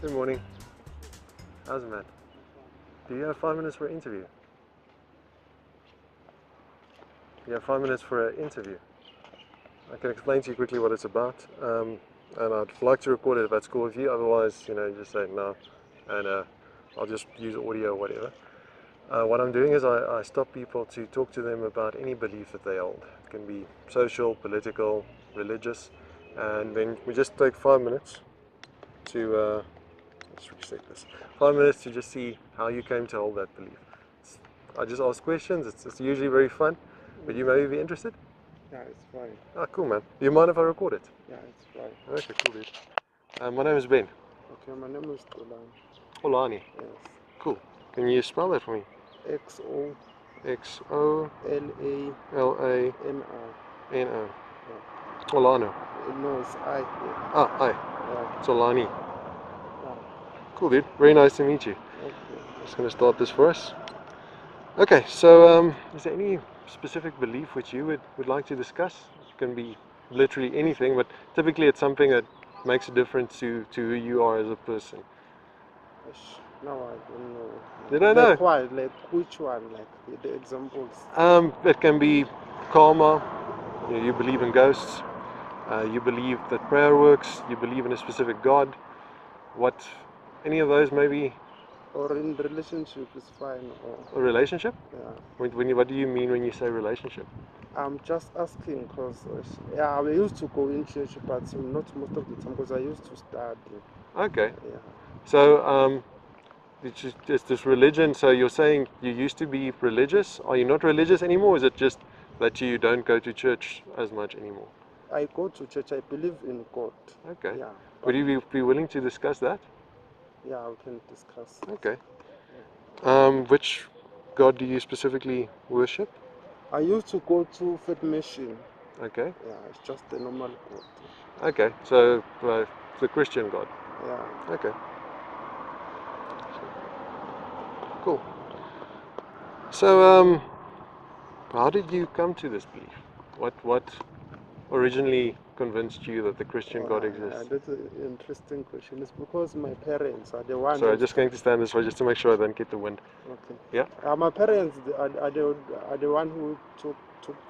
Good morning. How's it, man? Do you have 5 minutes for an interview? You have 5 minutes for an interview. I can explain to you quickly what it's about, and I'd like to record it if that's cool with you. Otherwise, you just say no, and I'll just use audio or whatever. What I'm doing is I stop people to talk to them about any belief that they hold. It can be social, political, religious, and then we just take 5 minutes to let's reset this. 5 minutes to just see how you came to hold that belief. I just ask questions. It's usually very fun, but you may be interested. Yeah, it's fine. Ah, cool, man. Do you mind if I record it? Yeah, it's fine. Okay, cool, dude. My name is Ben. Okay, my name is Xolani. Xolani. Yes. Cool. Can you spell that for me? Xolani. Xolano. Xolano. No, it's I. Ah, hi. Yeah. Xolani. Yeah. Cool, dude. Very nice to meet you. Okay. Just gonna start this for us. Okay, so is there any specific belief which you would like to discuss? It can be literally anything, but typically it's something that makes a difference to who you are as a person. No, I don't know. You don't know? Like what? Like which one? Like the examples? It can be karma. You believe in ghosts. You believe that prayer works. You believe in a specific God. What? Any of those maybe? Or in relationship is fine. Or A relationship? yeah. What do you mean when you say relationship? I'm just asking because yeah, I used to go in church, but not most of the time because I used to study. Okay. Yeah. So it's this religion. So you're saying you used to be religious. Are you not religious anymore? Or is it just that you don't go to church as much anymore? I go to church. I believe in God. Okay. Yeah. Would you be willing to discuss that? Yeah, we can discuss. Okay. Which God do you specifically worship? I used to go to faith mission. Okay. Yeah, it's just the normal God. Okay. So the Christian God. Yeah. Okay. Cool. So how did you come to this belief? What originally convinced you that the Christian God exists? That's an interesting question. It's because my parents are the ones. Sorry, I'm just going to stand this way just to make sure I don't get the wind. Okay. Yeah. My parents are the one who took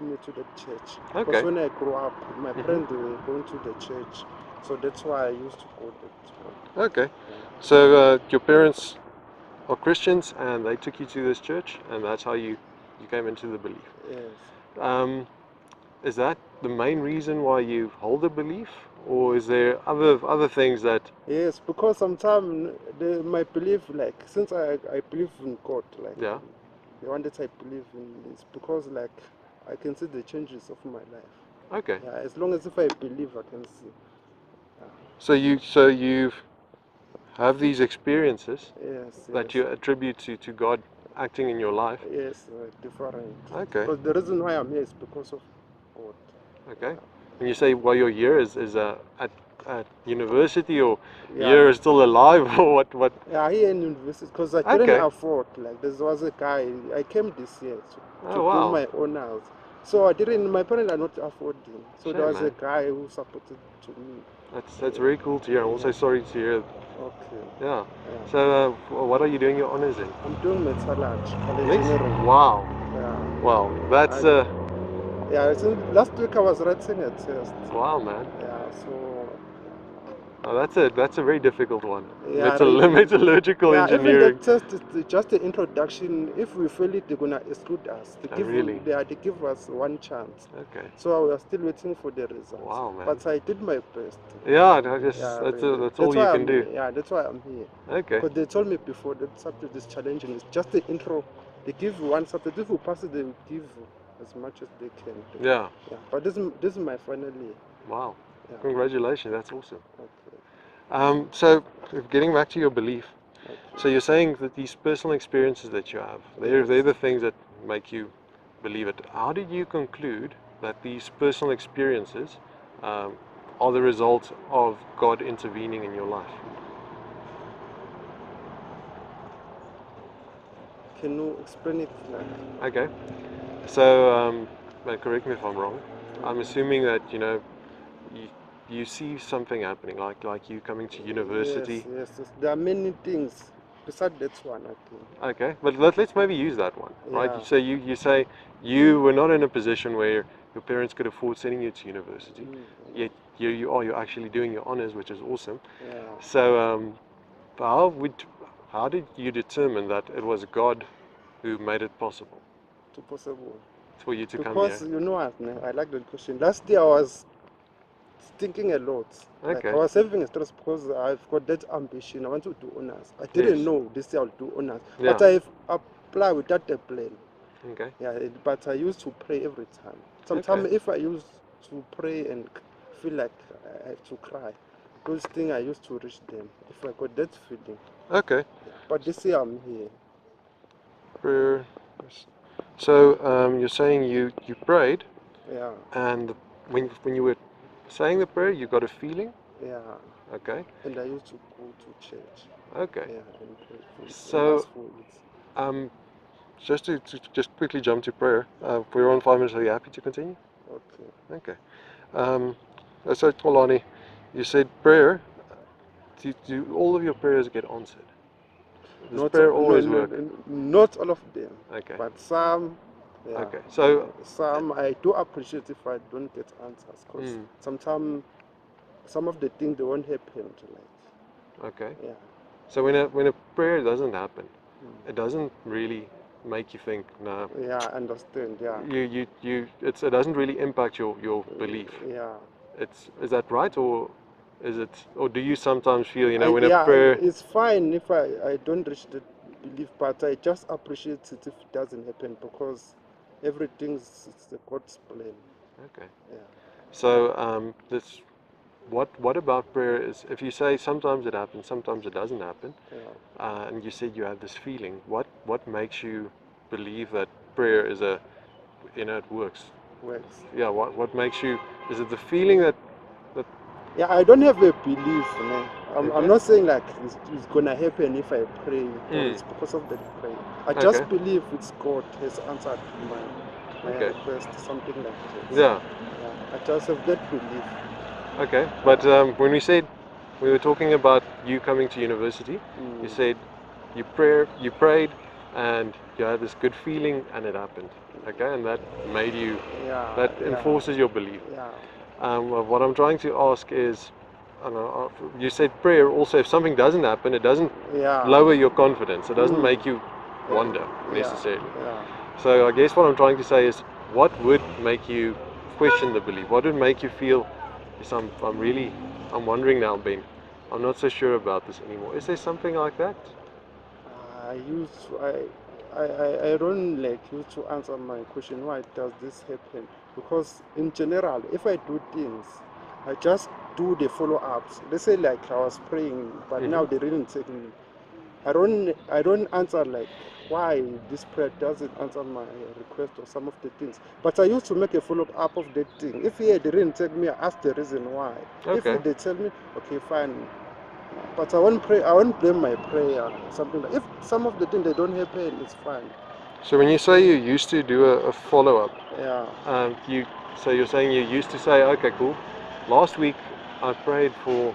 me to the church. Okay. Because when I grew up, my Mhm. parents were going to the church, so that's why I used to go there. Okay. Yeah. So your parents are Christians and they took you to this church, and that's how you came into the belief. Yes. Is that the main reason why you hold a belief, or is there other things that? Yes, because sometimes my belief, like, since I believe in God, like, Yeah. the one that I believe in is because, like, I can see the changes of my life. Okay. Yeah, as long as if I believe, I can see. Yeah. So you have these experiences Yes, that yes. you attribute to God acting in your life. Yes, different. Okay. Because the reason why I'm here is because of God. Okay. Yeah. And you say, well, your year is at university, or Yeah. year is still alive, or what? Yeah, here in university, because I Okay. couldn't afford, like, there was a guy, I came this year to Oh, wow. do my honors. So I didn't, my parents are not affording. So Shame, there was man. a guy who supported to me. That's very cool to hear. I'm also sorry to hear. Okay. Yeah. Yeah. So what are you doing your honors in? I'm doing metallurgy, Yes? engineering. Wow. Yeah. Wow. That's Yeah, last week I was writing a test. wow, man. Yeah, so Oh, that's a very difficult one. yeah, really. Metallurgical Yeah, even the engineering. test is just the introduction. If we fail it, they're gonna exclude us. Oh, really? They give us one chance. Okay. So we are still waiting for the results. Wow, man. But I did my best. Yeah, Yeah, really. that's all you can do. Yeah, that's why I'm here. Okay. Because they told me before that subject is challenging. It's just the intro. They give you one subject. If you pass it, they will give you as much as they can. Yeah. Yeah. But this is my final year. Wow. Yeah. Congratulations. That's awesome. Okay. So getting back to your belief. Okay. So you're saying that these personal experiences that you have, they're the things that make you believe it. How did you conclude that these personal experiences are the result of God intervening in your life? Can you explain it like? Okay. So, correct me if I'm wrong. I'm assuming that you you see something happening, like you coming to university. Yes. There are many things besides that one, I think. Okay, but let's maybe use that one, right? Yeah. So you say you were not in a position where your parents could afford sending you to university, yet you're actually doing your honors, which is awesome. Yeah. So how did you determine that it was God who made it possible Too possible. for you to come Because here? you know what, I like that question. Last year I was thinking a lot. Like I Okay. was having a stress because I've got that ambition. I want to do honors. I didn't Yes. know this year I'll do honors. Yeah. But I've applied without a plan. Okay. Yeah, but I used to pray every time. Sometimes Okay. if I used to pray and feel like I have to cry, those things I used to reach them. If I got that feeling. Okay. Yeah. But this year I'm here. Prayer. So you're saying you prayed, Yeah, and when you were saying the prayer, you got a feeling. yeah. Okay. And I used to go to church. Okay. Yeah, and pray for it, and So ask for it. um, just to just quickly jump to prayer. We're on 5 minutes. Are you happy to continue? Okay. Okay. So Xolani, you said prayer. Do all of your prayers get answered? Does Not prayer no, always no, work? no, not all of them, Okay. but some. Yeah. Okay. So Some I do appreciate if I don't get answers, because sometimes some of the things they won't happen. okay. Yeah. So when a prayer doesn't happen, Mm. it doesn't really make you think, no, Yeah, I understand. Yeah. it doesn't really impact your belief. Yeah. Is that right, or or do you sometimes feel, when a Yeah, prayer? it's fine if I don't reach the belief, but I just appreciate it if it doesn't happen, because everything's it's the God's plan. Okay. Yeah. So this what about prayer is, if you say sometimes it happens, sometimes it doesn't happen, Yeah. and you said you had this feeling, what makes you believe that prayer is it works? Works. Yeah, what makes you, is it the feeling that Yeah, I don't have a belief, man. I'm okay? not saying like it's gonna happen if I pray or Mm. it's because of the prayer. I Okay. just believe it's God has answered my Okay. request, something like that. Yeah. Yeah, I just have that belief. Okay. But when we were talking about you coming to university, you said you prayed, and you had this good feeling, and it happened. Okay, and that made you, that enforces your belief. Yeah. What I'm trying to ask is, you said prayer also, if something doesn't happen, it doesn't Yeah. lower your confidence. It doesn't make you wonder Yeah. necessarily. Yeah. So I guess what I'm trying to say is, what would make you question the belief? What would make you feel, yes, I'm wondering now, Ben. I'm not so sure about this anymore. Is there something like that? I used to, I don't like you to answer my question, why does this happen? Because in general, if I do things, I just do the follow-ups. Let's say like I was praying, but now they didn't take me. I don't answer like why this prayer doesn't answer my request or some of the things. But I used to make a follow-up of that thing. If they didn't take me, I ask the reason why. Okay. If they tell me, okay, fine. But I won't pray. I won't blame my prayer. Something like, if some of the things they don't happen, it's fine. So when you say you used to do a follow-up, Yeah. so you're saying you used to say, okay, cool. Last week I prayed for,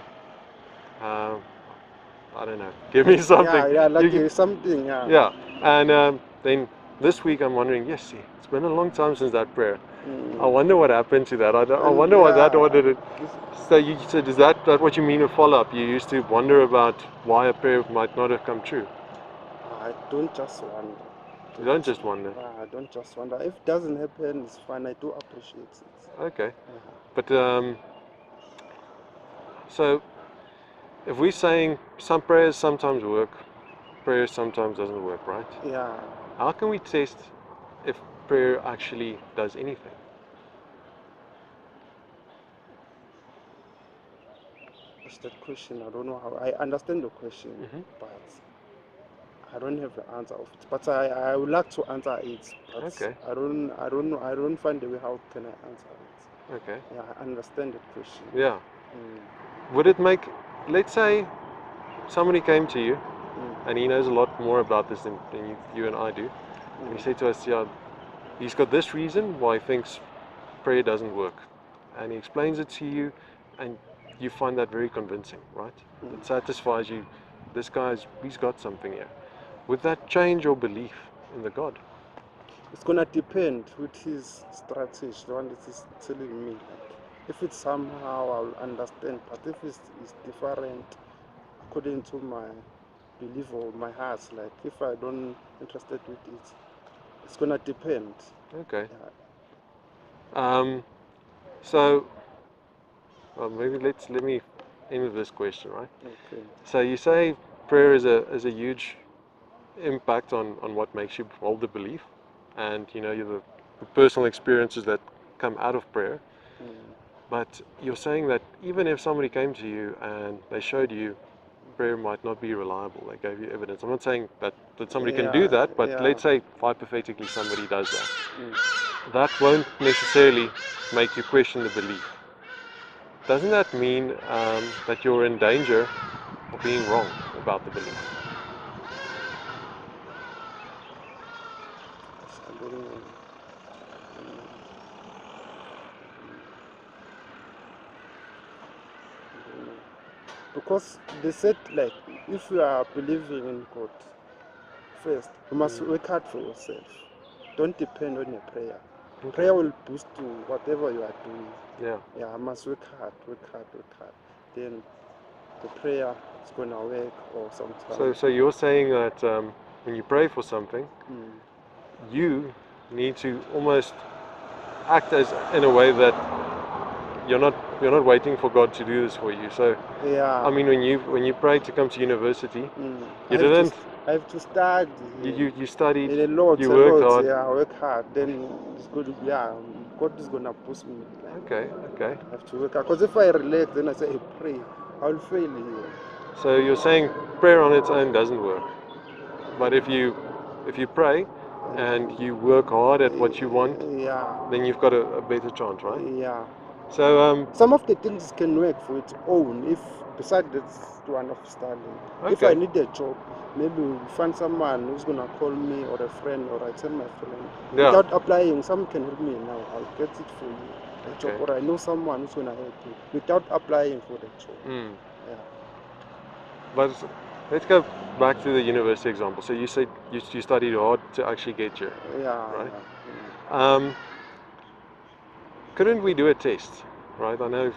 I don't know, give me something. Yeah, like You- something. Yeah. Yeah, and then this week I'm wondering, yes, see, it's been a long time since that prayer. I wonder what happened to that. I wonder what did it. So is that what you mean with follow-up? You used to wonder about why a prayer might not have come true. I don't just wonder. You don't just wonder. I don't just wonder. If it doesn't happen, it's fine. I do appreciate it. Okay, but so if we're saying some prayers sometimes work, prayer sometimes doesn't work, right? Yeah. How can we test if prayer actually does anything? It's that question. I don't know how. I understand the question, but I don't have the answer of it. But I would like to answer it. But Okay. I don't know. I don't find a way how can I answer it. Okay. Yeah, I understand the question. Yeah. Would it make, let's say somebody came to you and he knows a lot more about this than you and I do, and he said to us, yeah, he's got this reason why he thinks prayer doesn't work, and he explains it to you, and you find that very convincing, right? Mm. It satisfies you. He's got something here. Would that change your belief in the God? It's gonna depend with his strategy, the one that is telling me. Like, if it's somehow I'll understand, but if it's different according to my belief or my heart, like if I don't interested with it, it's gonna depend. Okay. Yeah. So maybe let me end with this question, right? Okay. So you say prayer is a huge impact on what makes you hold the belief, and the personal experiences that come out of prayer. Mm. But you're saying that even if somebody came to you and they showed you prayer might not be reliable, they gave you evidence. I'm not saying that somebody can do that, but Yeah. let's say hypothetically somebody does that. Mm. That won't necessarily make you question the belief. Doesn't that mean that you're in danger of being wrong about the belief? I don't know. Because they said like if you are believing in God first, you must work hard for yourself. Don't depend on your prayer. Okay. Prayer will boost to whatever you are doing. Yeah. Yeah, I must work hard. Then the prayer is gonna work or sometimes. So you're saying that when you pray for something, Mm. you need to almost act as in a way that you're not waiting for God to do this for you. So Yeah. I mean, when you prayed to come to university, I have to study. you studied, a lot, you worked hard. Yeah, I work hard. Then it's good. Yeah, God is gonna push me. Like, Okay. I have to work hard. Because if I relax, then I say, hey, pray, I'll fail here. So you're saying prayer on its own doesn't work, but if you pray and you work hard at what you want, Yeah. then you've got a better chance, right? Yeah. So some of the things can work for its own. If besides this one of studying, if I okay. need a job, maybe we'll find someone who's gonna call me or a friend, or I tell my friend. Yeah. Without applying, someone can help me now. I'll get it for you, a job, Okay. or I know someone who's gonna help you without applying for the job. Yeah. But let's go back to the university example. So you said you studied hard to actually get here, Yeah. right? Yeah. Couldn't we do a test, right? I know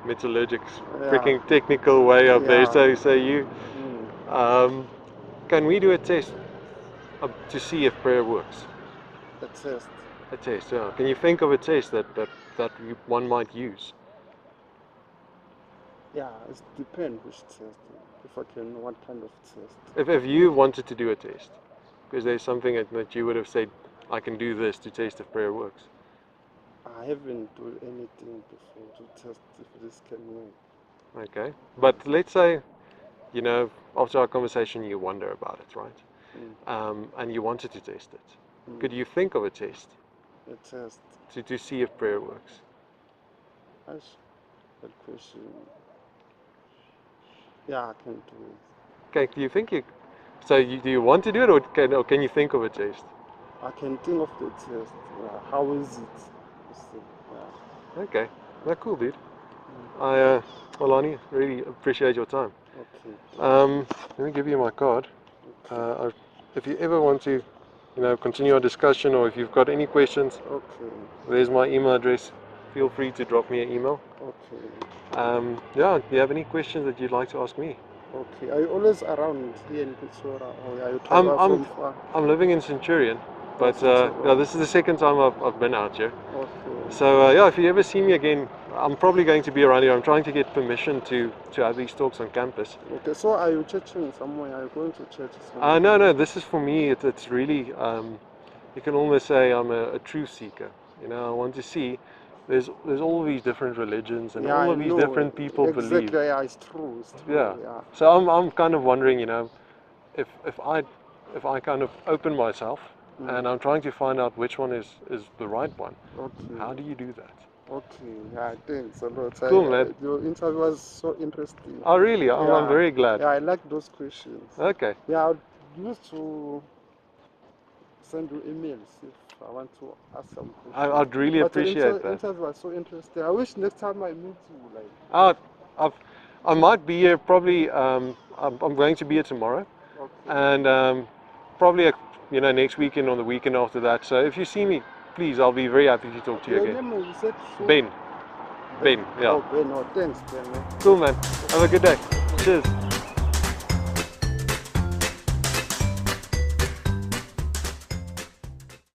metallurgics, Yeah. freaking technical way up there. Yeah. So you, can we do a test to see if prayer works? A test. A test, yeah. Can you think of a test that one might use? Yeah, it depends which test. If I can know what kind of test. If you wanted to do a test, because there's something that you would have said, I can do this to test if prayer works. I haven't done anything before to test if this can work. Okay, but let's say, after our conversation you wonder about it, right? And you wanted to test it. Could you think of a test? A test. To see if prayer works? That's good question. Yeah, I can do it. Okay, do you think you... So do you want to do it, or can you think of a test? I can think of the test. Yeah. How is it? Yeah. Okay, that's cool, dude. Xolani, really appreciate your time. Okay. Let me give you my card. If you ever want to, continue our discussion, or if you've got any questions, there's my email address. Feel free to drop me an email. Okay. Yeah, do you have any questions that you'd like to ask me? Okay. Are you always around here in Pretoria, or are you traveling from far? I'm living in Centurion, but yeah, this is the second time I've been out here. Okay. So yeah, if you ever see me again, I'm probably going to be around here. I'm trying to get permission to have these talks on campus. Okay, so are you churching somewhere? Are you going to church somewhere? No, this is for me. It's really, you can almost say I'm a truth seeker. I want to see. There's all these different religions, and all of these different people believe. Exactly, yeah, it's true. Yeah. So I'm kind of wondering, if I kind of open myself, and I'm trying to find out which one is the right one. Okay. How do you do that? Okay, yeah, thanks a lot. Cool, man. Your interview was so interesting. Oh, really? I'm very glad. Yeah, I like those questions. Okay. Yeah, I used to send you emails if I want to ask some questions. I'd really But the appreciate that. interview was so interesting. I wish next time I meet you, like. I might be here probably. I'm going to be here tomorrow, Okay. and probably next weekend or the weekend after that. So if you see me, please, I'll be very happy to talk to you Your again. name, you said Ben. Ben. Yeah. Oh, Ben. Oh, thanks, Ben. Cool, man. Have a good day. Cheers.